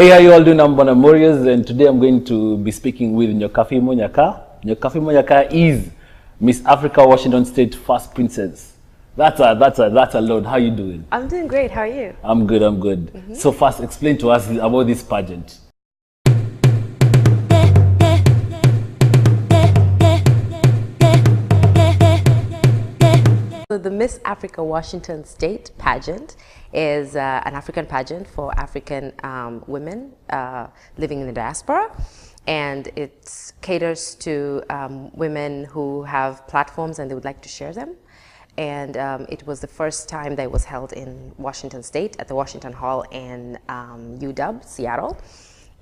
Hey, how you all doing? I'm Bona Morias, and today I'm going to be speaking with Nyokafi Monyaka. Nyokafi Monyaka is Miss Africa Washington State First Princess. That's a load. How you doing? I'm doing great. How are you? I'm good. I'm good. So first, explain to us about this pageant. So the Miss Africa Washington State pageant is an African pageant for African women living in the diaspora, and it caters to women who have platforms and they would like to share them. And it was the first time that it was held in Washington State at the Washington Hall in UW, Seattle.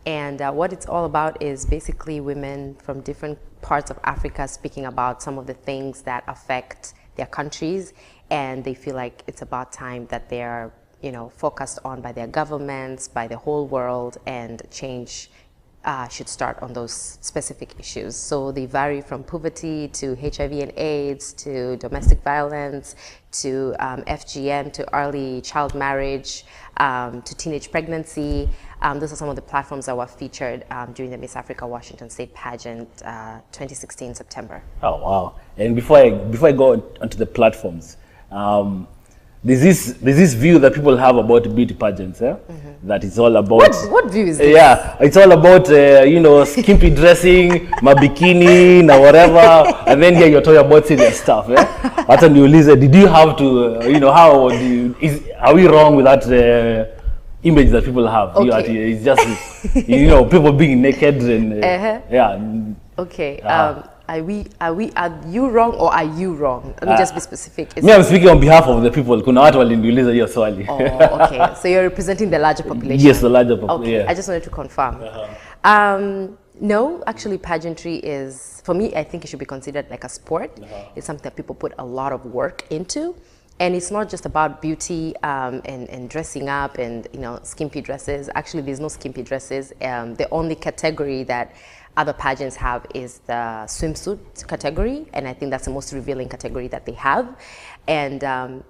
And what it's all about is basically women from different parts of Africa speaking about some of the things that affect their countries, and they feel like it's about time that they are, focused on by their governments, by the whole world, and change should start on those specific issues. So they vary from poverty to HIV and AIDS to domestic violence to FGM to early child marriage to teenage pregnancy. Those are some of the platforms that were featured during the Miss Africa Washington State pageant 2016 September. Oh wow! And before I go onto the platforms, there's this view that people have about beauty pageants, that it's all about... What view is this? Yeah, it's all about, skimpy dressing, my bikini, na whatever, and then here you're talking about serious stuff, But then you listen, did you have to, are we wrong with that image that people have? Okay. It's just, people being naked and, yeah. Okay. Are you wrong or are you wrong? Let me just be specific. I'm speaking on behalf of the people. Kuna watu waliniuliza hiyo swali. Oh, okay. So you're representing the larger population? Yes, the larger population. Okay, yeah. I just wanted to confirm. No, actually pageantry is, for me, I think it should be considered like a sport. It's something that people put a lot of work into. And it's not just about beauty and dressing up and skimpy dresses. Actually, there's no skimpy dresses. The only category that other pageants have is the swimsuit category, and I think that's the most revealing category that they have. And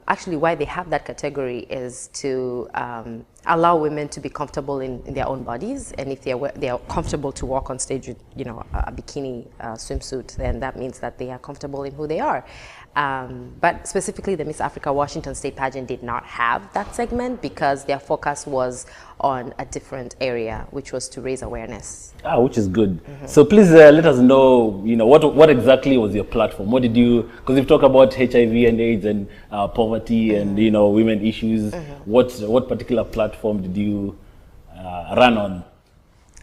actually why they have that category is to allow women to be comfortable in their own bodies, and if they are comfortable to walk on stage with a bikini swimsuit, then that means that they are comfortable in who they are. But specifically the Miss Africa Washington State pageant did not have that segment because their focus was on a different area, which was to raise awareness. Which is good. So please let us know, what exactly was your platform? What did you, because you've talked about HIV and AIDS and poverty and, women issues. What particular platform did you run on?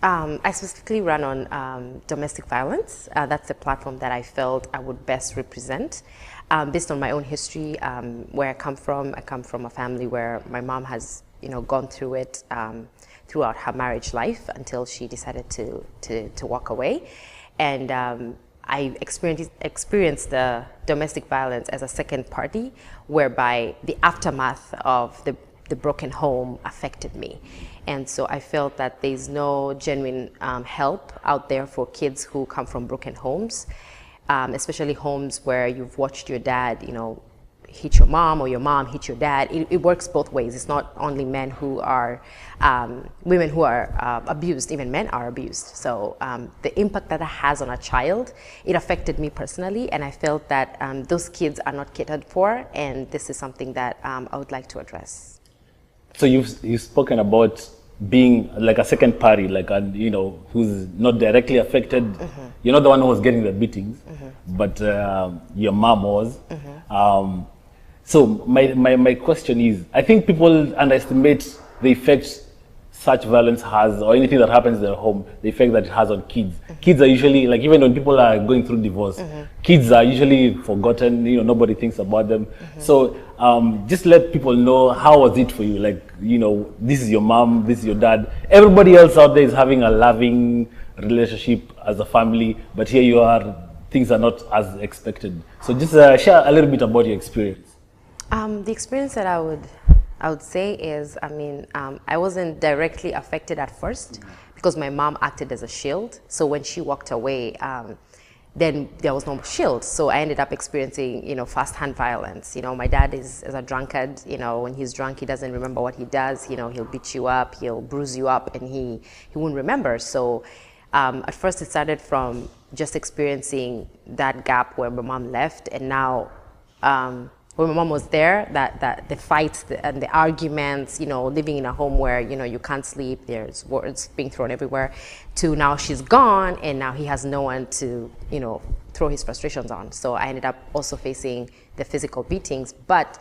I specifically run on domestic violence. That's the platform that I felt I would best represent. Based on my own history, where I come from a family where my mom has gone through it throughout her marriage life until she decided to walk away. And I experienced the domestic violence as a second party, whereby the aftermath of the broken home affected me. And so I felt that there's no genuine help out there for kids who come from broken homes, especially homes where you've watched your dad, hit your mom or your mom hit your dad. It works both ways. It's not only men who are, women who are abused, even men are abused. So the impact that it has on a child, it affected me personally, and I felt that those kids are not catered for, and this is something that I would like to address. So you've spoken about being like a second party, like who's not directly affected. You're not the one who was getting the beatings, but your mom was. So my question is, I think people underestimate the effect such violence has, or anything that happens in their home, the effect that it has on kids. Kids are usually, like, even when people are going through divorce, kids are usually forgotten, nobody thinks about them. So just let people know, how was it for you? Like, this is your mom, this is your dad. Everybody else out there is having a loving relationship as a family, but here you are, things are not as expected. So just share a little bit about your experience. The experience that I would say is, I wasn't directly affected at first because my mom acted as a shield. So when she walked away, then there was no shield. So I ended up experiencing, you know, first-hand violence. You know, my dad is a drunkard. You know, when he's drunk, he doesn't remember what he does. You know, he'll beat you up, he'll bruise you up, and he won't remember. So at first it started from just experiencing that gap where my mom left, and now when my mom was there, that the fights and the arguments, you know, living in a home where, you know, you can't sleep, there's words being thrown everywhere, to now she's gone and now he has no one to, you know, throw his frustrations on. So I ended up also facing the physical beatings. But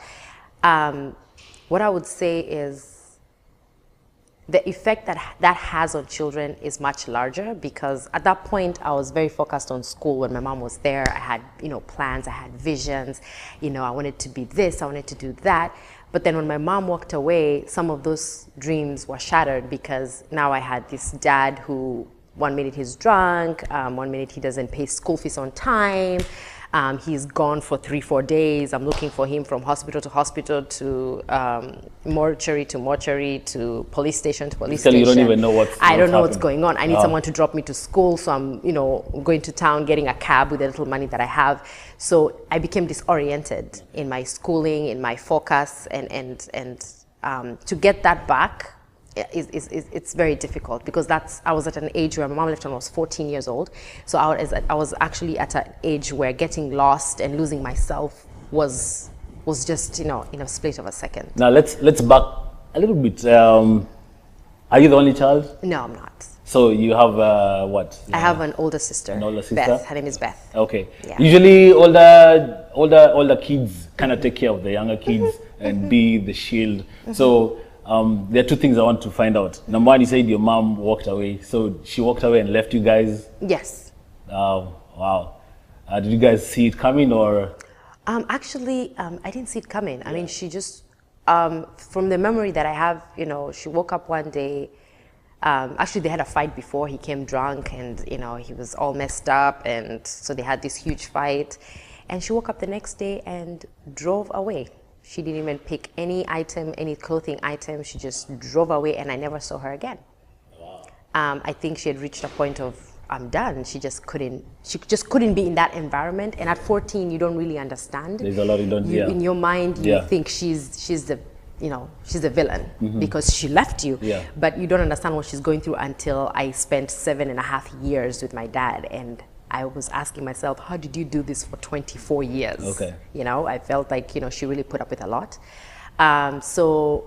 what I would say is the effect that has on children is much larger, because at that point I was very focused on school. When my mom was there, I had, you know, plans, I had visions, you know, I wanted to be this, I wanted to do that. But then when my mom walked away, some of those dreams were shattered, because now I had this dad who 1 minute he's drunk, 1 minute he doesn't pay school fees on time. He's gone for 3-4 days. I'm looking for him from hospital to hospital, to mortuary to police station to police station. You don't even know what's I don't know what's happening. going on. I need someone to drop me to school, so I'm, you know, going to town, getting a cab with the little money that I have. So I became disoriented in my schooling, in my focus, and to get that back it's very difficult, because I was at an age where my mom left when I was 14 years old. So I was actually at an age where getting lost and losing myself was just, you know, in a split of a second. Now let's back a little bit. Are you the only child? No, I'm not. So you have what? I have an older sister. An older sister? Beth. Her name is Beth. Okay. Yeah. Usually older kids kind of take care of the younger kids and be the shield. So there are two things I want to find out. Number one, you said your mom walked away. So she walked away and left you guys? Yes. Wow. Did you guys see it coming, or? Actually, I didn't see it coming. I mean, she just, from the memory that I have, you know, she woke up one day. Actually, they had a fight before. He came drunk, and, you know, he was all messed up. And so they had this huge fight. And she woke up the next day and drove away. She didn't even pick any item, any clothing item. She just drove away, and I never saw her again. Wow. I think she had reached a point of, I'm done. She just couldn't be in that environment. And at 14, you don't really understand. There's a lot you don't hear. In your mind, you think she's the villain, because she left you. Yeah. But you don't understand what she's going through until I spent 7.5 years with my dad. And I was asking myself, how did you do this for 24 years? Okay. You know, I felt like, you know, she really put up with a lot. So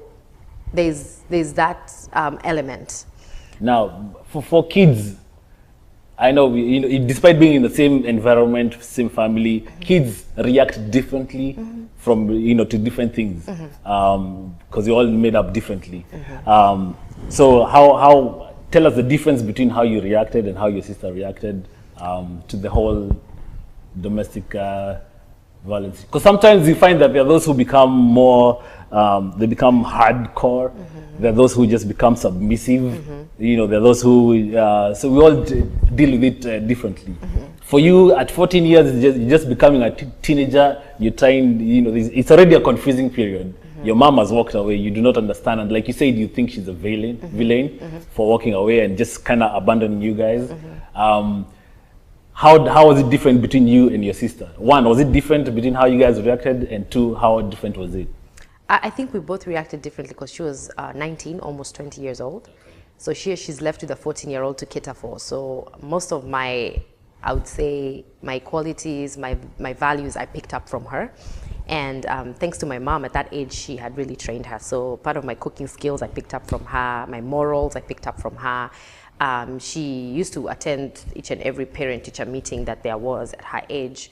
there's that element. Now, for kids, I know, you know, despite being in the same environment, same family, kids react differently from, you know, to different things, because you're all made up differently. So how tell us the difference between how you reacted and how your sister reacted to the whole domestic violence. Because sometimes you find that there are those who become more, they become hardcore. There are those who just become submissive. You know, there are those who, so we all deal with it differently. For you, at 14 years, you're just becoming a teenager. You're trying, you know, it's already a confusing period. Your mom has walked away. You do not understand, and like you said, you think she's a villain for walking away and just kind of abandoning you guys. How was it different between you and your sister? One, was it different between how you guys reacted? And two, how different was it? I think we both reacted differently, because she was 19, almost 20 years old. So she's left with a 14-year-old to cater for. So most of I would say, my qualities, my values, I picked up from her. And thanks to my mom, at that age, she had really trained her. So part of my cooking skills, I picked up from her. My morals, I picked up from her. She used to attend each and every parent-teacher meeting that there was at her age.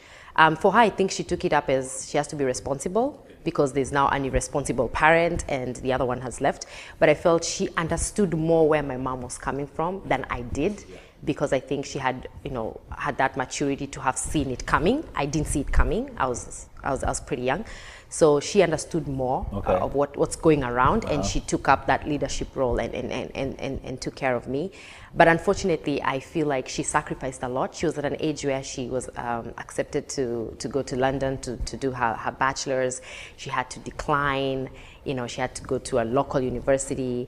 For her, I think she took it up as she has to be responsible, because there's now an irresponsible parent and the other one has left. But I felt she understood more where my mom was coming from than I did, because I think she had, you know, had that maturity to have seen it coming. I didn't see it coming. I was pretty young. So she understood more of what's going around, and she took up that leadership role and took care of me. But unfortunately, I feel like she sacrificed a lot. She was at an age where she was accepted to go to London to do her bachelor's. She had to decline. You know, she had to go to a local university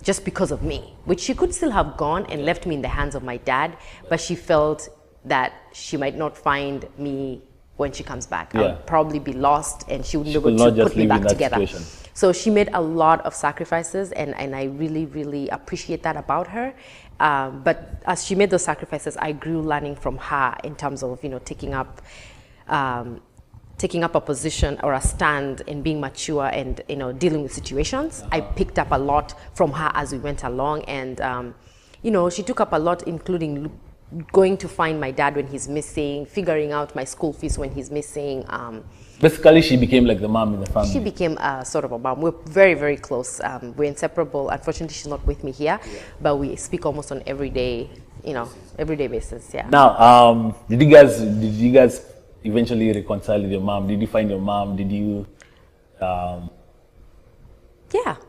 just because of me, which she could still have gone and left me in the hands of my dad, but she felt that she might not find me when she comes back. I Yeah. would probably be lost and she wouldn't be could able not to just put me live in back that together. situation. So she made a lot of sacrifices, and I really, really appreciate that about her. But as she made those sacrifices, I grew learning from her in terms of, taking up a position or a stand and being mature and, dealing with situations. I picked up a lot from her as we went along, and, she took up a lot, including going to find my dad when he's missing, figuring out my school fees when he's missing. Basically, she became like the mom in the family. She became sort of a mom. We're very, very close. We're inseparable. Unfortunately, she's not with me here, but we speak almost on everyday basis. Yeah. Now, did you guys eventually reconcile with your mom? Did you find your mom? Did you? Yeah.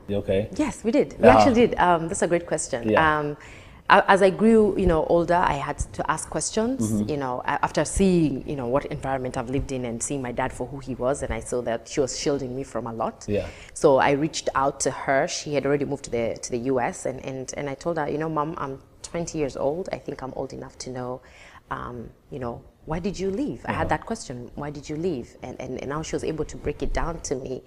Okay. Yes, we did. We actually did. That's a great question. Yeah. As I grew, older, I had to ask questions. After seeing, what environment I've lived in and seeing my dad for who he was, and I saw that she was shielding me from a lot. Yeah. So I reached out to her. She had already moved to the U.S. and I told her, Mom, I'm 20 years old. I think I'm old enough to know, why did you leave? I had that question, why did you leave? And now she was able to break it down to me,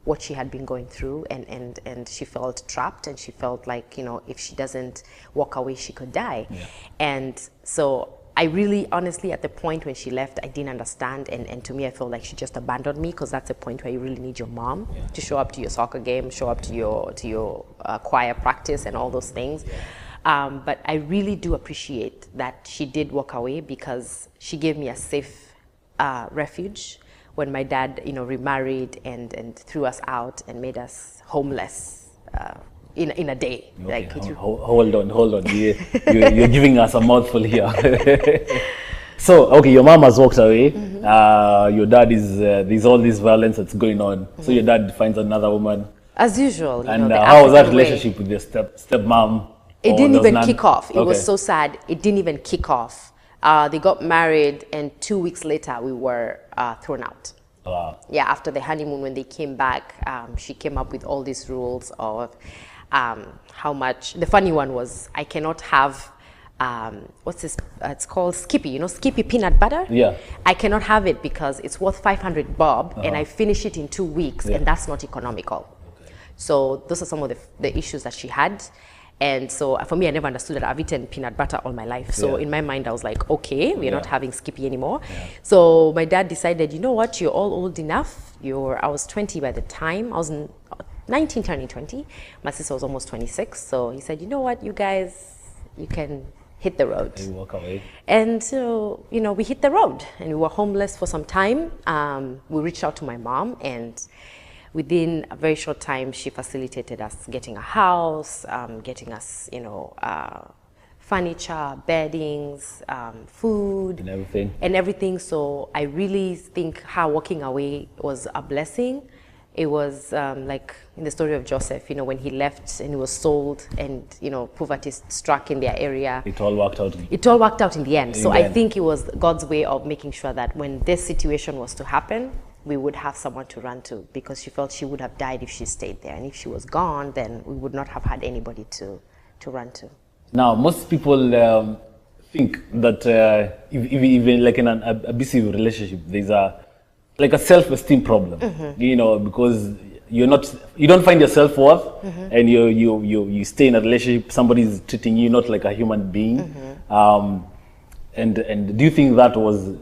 what she had been going through, and she felt trapped, and she felt like, if she doesn't walk away, she could die. Yeah. And so I really, honestly, at the point when she left, I didn't understand, and to me, I felt like she just abandoned me, because that's a point where you really need your mom to show up to your soccer game, show up to your choir practice and all those things. But I really do appreciate that she did walk away, because she gave me a safe refuge when my dad, remarried and threw us out and made us homeless in a day. Okay. Hold on. You're giving us a mouthful here. So, okay, your mom has walked away. Your dad is, there's all this violence that's going on. So your dad finds another woman. As usual. And how was that relationship with your stepmom? It didn't even kick off. It was so sad. It didn't even kick off. They got married, and 2 weeks later, we were thrown out. Wow. Yeah, after the honeymoon, when they came back, she came up with all these rules of how much. The funny one was, I cannot have, what's this? It's called Skippy. Skippy peanut butter? Yeah. I cannot have it because it's worth 500 bob, and I finish it in 2 weeks, and that's not economical. Okay. So those are some of the issues that she had. And so for me, I never understood that I've eaten peanut butter all my life. So in my mind, I was like, okay, we're not having Skippy anymore. Yeah. So my dad decided, you know what, you're all old enough. I was 20 by the time. I was 19 turning 20. My sister was almost 26. So he said, you know what, you guys, you can hit the road. You walk away. And so, we hit the road, and we were homeless for some time. We reached out to my mom, and within a very short time, she facilitated us getting a house, getting us, furniture, beddings, food. And everything. So I really think her walking away was a blessing. It was like in the story of Joseph, when he left and he was sold, and, poverty struck in their area. It all worked out. It all worked out in the end. So I think it was God's way of making sure that when this situation was to happen, we would have someone to run to, because she felt she would have died if she stayed there. And if she was gone, then we would not have had anybody to run to. Now, most people think that if even like in an abusive relationship, there's like a self-esteem problem, because you don't find your self-worth, and you stay in a relationship, somebody's treating you not like a human being. And do you think that was,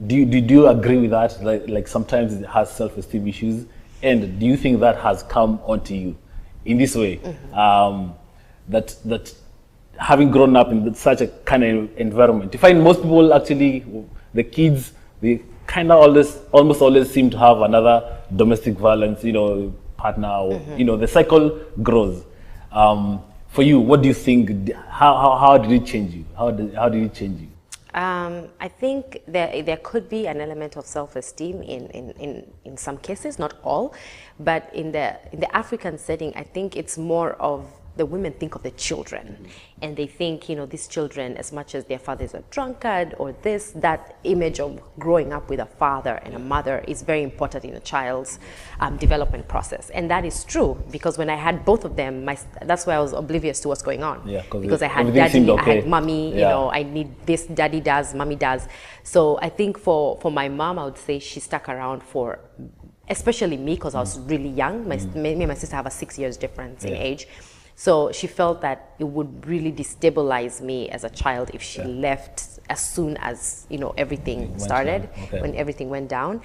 do you agree with that? Like sometimes it has self-esteem issues, and do you think that has come onto you in this way? That having grown up in such a kind of environment, you find most people actually, the kids, they kind of almost always seem to have another domestic violence, partner, or, the cycle grows. For you, what do you think? How did it change you? How did it change you? I think there could be an element of self-esteem in some cases, not all, but in the African setting, I think it's more of the women think of the children, and they think, these children, as much as their father is a drunkard or this, that image of growing up with a father and a mother is very important in a child's development process. And that is true, because when I had both of them, that's why I was oblivious to what's going on. Yeah, because I had daddy, I had mommy, I need this, daddy does, mommy does. So I think for my mom, I would say she stuck around for, especially me, because I was really young. Me and my sister have a 6 years difference in age. So she felt that it would really destabilize me as a child if she left as soon as, everything started, when everything went down.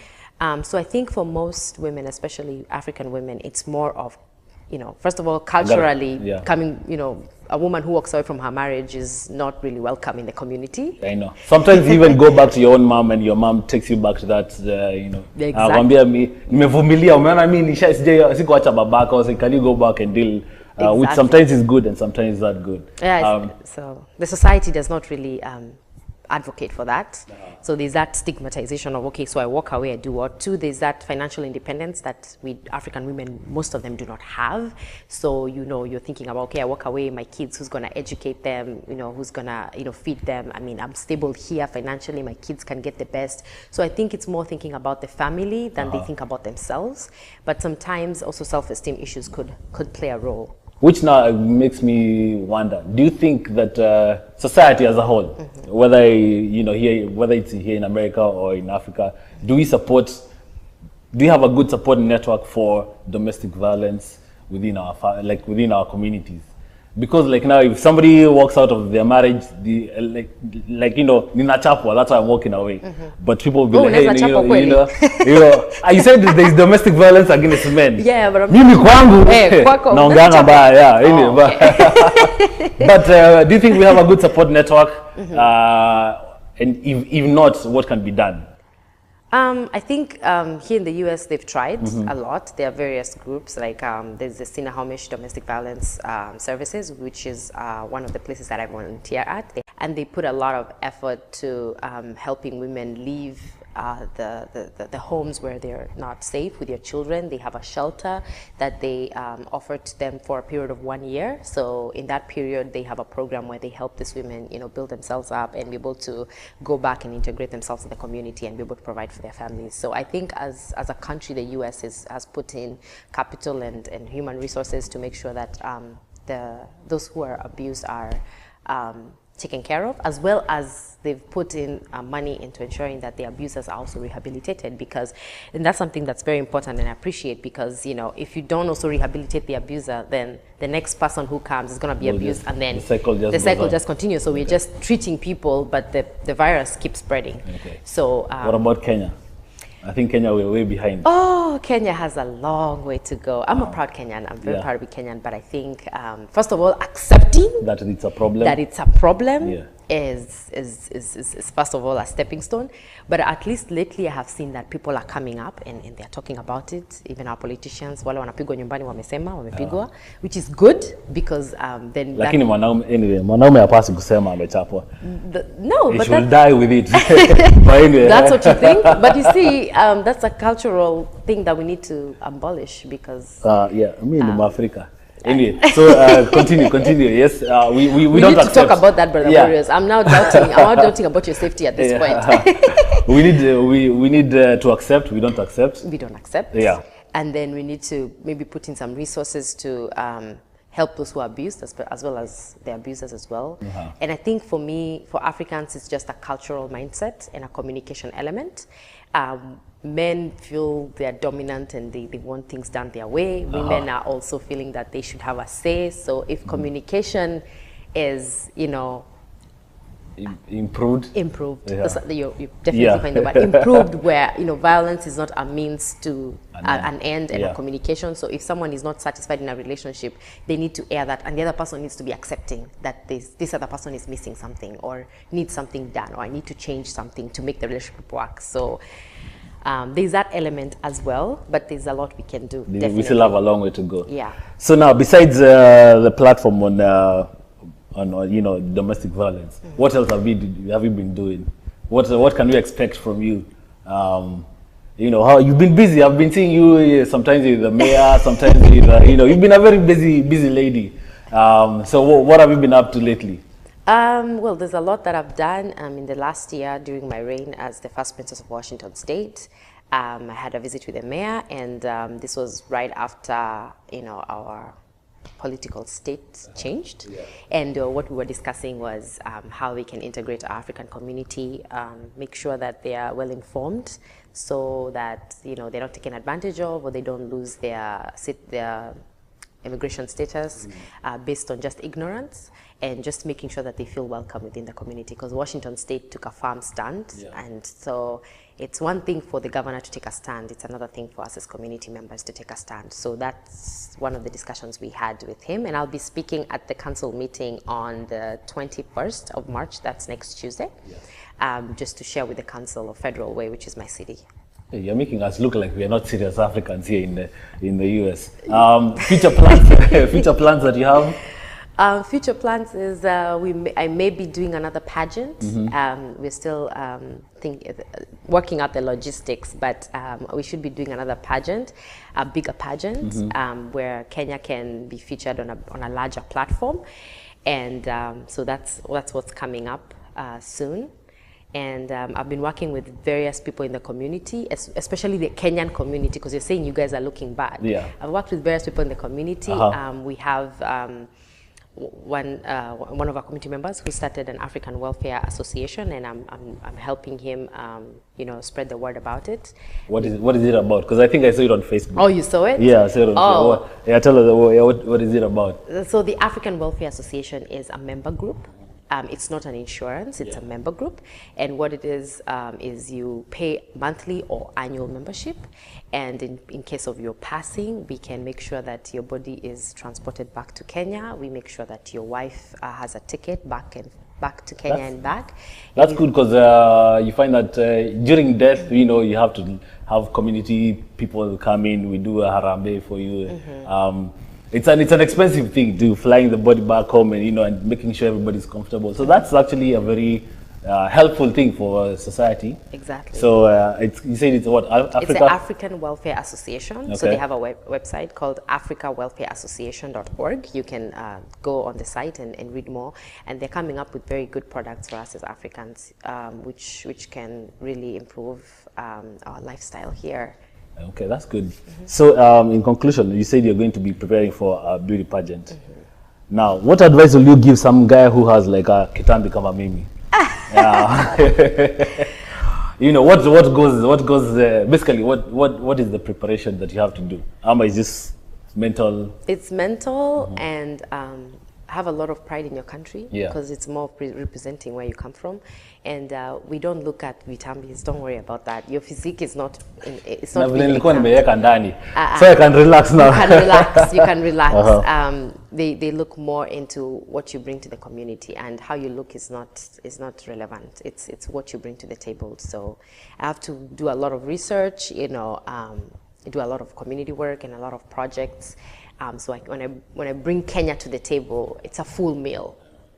So I think for most women, especially African women, it's more of, first of all, culturally coming, a woman who walks away from her marriage is not really welcome in the community. I know. Sometimes you even go back to your own mom and your mom takes you back to that, Exactly. Can you go back and deal, which sometimes is good and sometimes is not good. Yeah, so the society does not really advocate for that. So there's that stigmatization of, okay, so I walk away, I do what? Two, there's that financial independence that we African women, most of them do not have. So, you're thinking about, okay, I walk away, my kids, who's going to educate them, who's going to, feed them. I mean, I'm stable here financially, my kids can get the best. So I think it's more thinking about the family than they think about themselves. But sometimes also self-esteem issues could play a role. Which now makes me wonder, do you think that society as a whole, whether, whether it's here in America or in Africa, do you have a good support network for domestic violence within our communities? Because now, if somebody walks out of their marriage, Nina Chapwa, that's why I'm walking away. But people will be like, hey, you said there's domestic violence against men. Yeah, but Mimi kwangu, naonganga mbaya, But do you think we have a good support network? And if not, what can be done? I think here in the US, they've tried a lot. There are various groups, like there's the Sinahomish Domestic Violence Services, which is one of the places that I volunteer at. And they put a lot of effort to helping women leave the homes where they're not safe with their children. They have a shelter that they offer to them for a period of 1 year. So in that period, they have a program where they help these women, build themselves up and be able to go back and integrate themselves in the community and be able to provide for their families. So I think as a country, the US has put in capital and human resources to make sure that those who are abused are taken care of, as well as they've put in money into ensuring that the abusers are also rehabilitated, and that's something that's very important and I appreciate, because if you don't also rehabilitate the abuser, then the next person who comes is going to be abused, and then the cycle just continues. So we're just treating people, but the virus keeps spreading. So what about Kenya? I think Kenya, we're way behind. Oh, Kenya has a long way to go. I'm a proud Kenyan. I'm very proud to be Kenyan. But I think, first of all, accepting that it's a problem. Is first of all a stepping stone. But at least lately I have seen that people are coming up and they're talking about it. Even our politicians, wale wanapigwa nyumbani wamepigwa, which is good, because then lakini mwanaume hapasi kusema amechapwa. No, but he should die with it. That's what you think. But you see, that's a cultural thing that we need to abolish, because me in Africa. Anyway, so continue. Yes, we don't don't need accept. to talk about that, brother warriors. I'm now doubting. I'm not doubting about your safety at this point. we need to accept. We don't accept. We don't accept. Yeah. And then we need to maybe put in some resources to help those who are abused, as well as the abusers as well. And I think for me, for Africans, it's just a cultural mindset and a communication element. Men feel they're dominant and they want things done their way. Women are also feeling that they should have a say. So if communication is, improved. You definitely find the word improved, where violence is not a means to an end and a communication. So if someone is not satisfied in a relationship, they need to air that, and the other person needs to be accepting that this other person is missing something or needs something done, or I need to change something to make the relationship work. So there's that element as well, but there's a lot we can do. We still have a long way to go. Yeah. So now, besides the platform on domestic violence, what else have you been doing? What can we expect from you? How you've been busy. I've been seeing you sometimes with the mayor, sometimes with you've been a very busy lady. So what have you been up to lately? Well, there's a lot that I've done in the last year during my reign as the first princess of Washington State. I had a visit with the mayor, and this was right after, our political state changed. Yeah. And what we were discussing was how we can integrate our African community, make sure that they are well informed so that, they're not taken advantage of or they don't lose their immigration status based on just ignorance, and just making sure that they feel welcome within the community, because Washington State took a firm stand. Yeah. And so it's one thing for the governor to take a stand, it's another thing for us as community members to take a stand. So that's one of the discussions we had with him, and I'll be speaking at the council meeting on the 21st of March, that's next Tuesday. Yeah. Just to share with the council of Federal Way, which is my city. You're making us look like we are not serious Africans here in the US. Future plans, future plans that you have? Future plans is I may be doing another pageant. Mm-hmm. We're still working out the logistics, but we should be doing another pageant, a bigger pageant, mm-hmm. Where Kenya can be featured on a larger platform, and so that's what's coming up soon. And I've been working with various people in the community, especially the Kenyan community, because you're saying you guys are looking bad. Yeah. I've worked with various people in the community. We have one of our community members who started an African Welfare Association, and I'm helping him, spread the word about it. What is it about? Because I think I saw it on Facebook. Oh, you saw it? Yeah, I saw it on Facebook. Yeah, tell us what is it about? So the African Welfare Association is a member group. It's not an insurance, it's a member group. And what it is you pay monthly or annual membership. And in case of your passing, we can make sure that your body is transported back to Kenya. We make sure that your wife has a ticket back to Kenya and back. That's good, because you find that during death, you have to have community people come in. We do a harambe for you. Mm-hmm. It's an expensive thing to flying the body back home and making sure everybody's comfortable. So that's actually a very helpful thing for society. Exactly. So you said it's what, Africa? It's the African Welfare Association. Okay. So they have a website called africawelfareassociation.org. You can go on the site and read more. And they're coming up with very good products for us as Africans, which can really improve our lifestyle here. Okay, that's good. Mm-hmm. So, in conclusion, you said you're going to be preparing for a beauty pageant. Mm-hmm. Now, what advice will you give some guy who has like a Kitambi kama mimi? What goes basically what is the preparation that you have to do? Is this mental? It's mental, mm-hmm. and have a lot of pride in your country, because it's more representing where you come from. And we don't look at vitambis, don't worry about that. Your physique is not so I can relax now. You can relax. Uh-huh. They look more into what you bring to the community, and how you look is not relevant. It's what you bring to the table. So I have to do a lot of research, do a lot of community work and a lot of projects. So when I bring Kenya to the table, it's a full meal.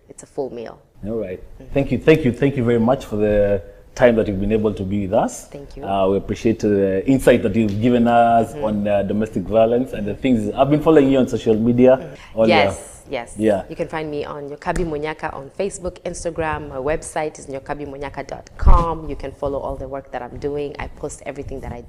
It's a full meal. All right. Mm-hmm. Thank you very much for the time that you've been able to be with us. Thank you. We appreciate the insight that you've given us mm-hmm. on domestic violence and the things. I've been following you on social media. Mm-hmm. Yes. Yeah. You can find me on Nyokabi Munyaka on Facebook, Instagram. My website is nyokabimunyaka.com. You can follow all the work that I'm doing. I post everything that I do.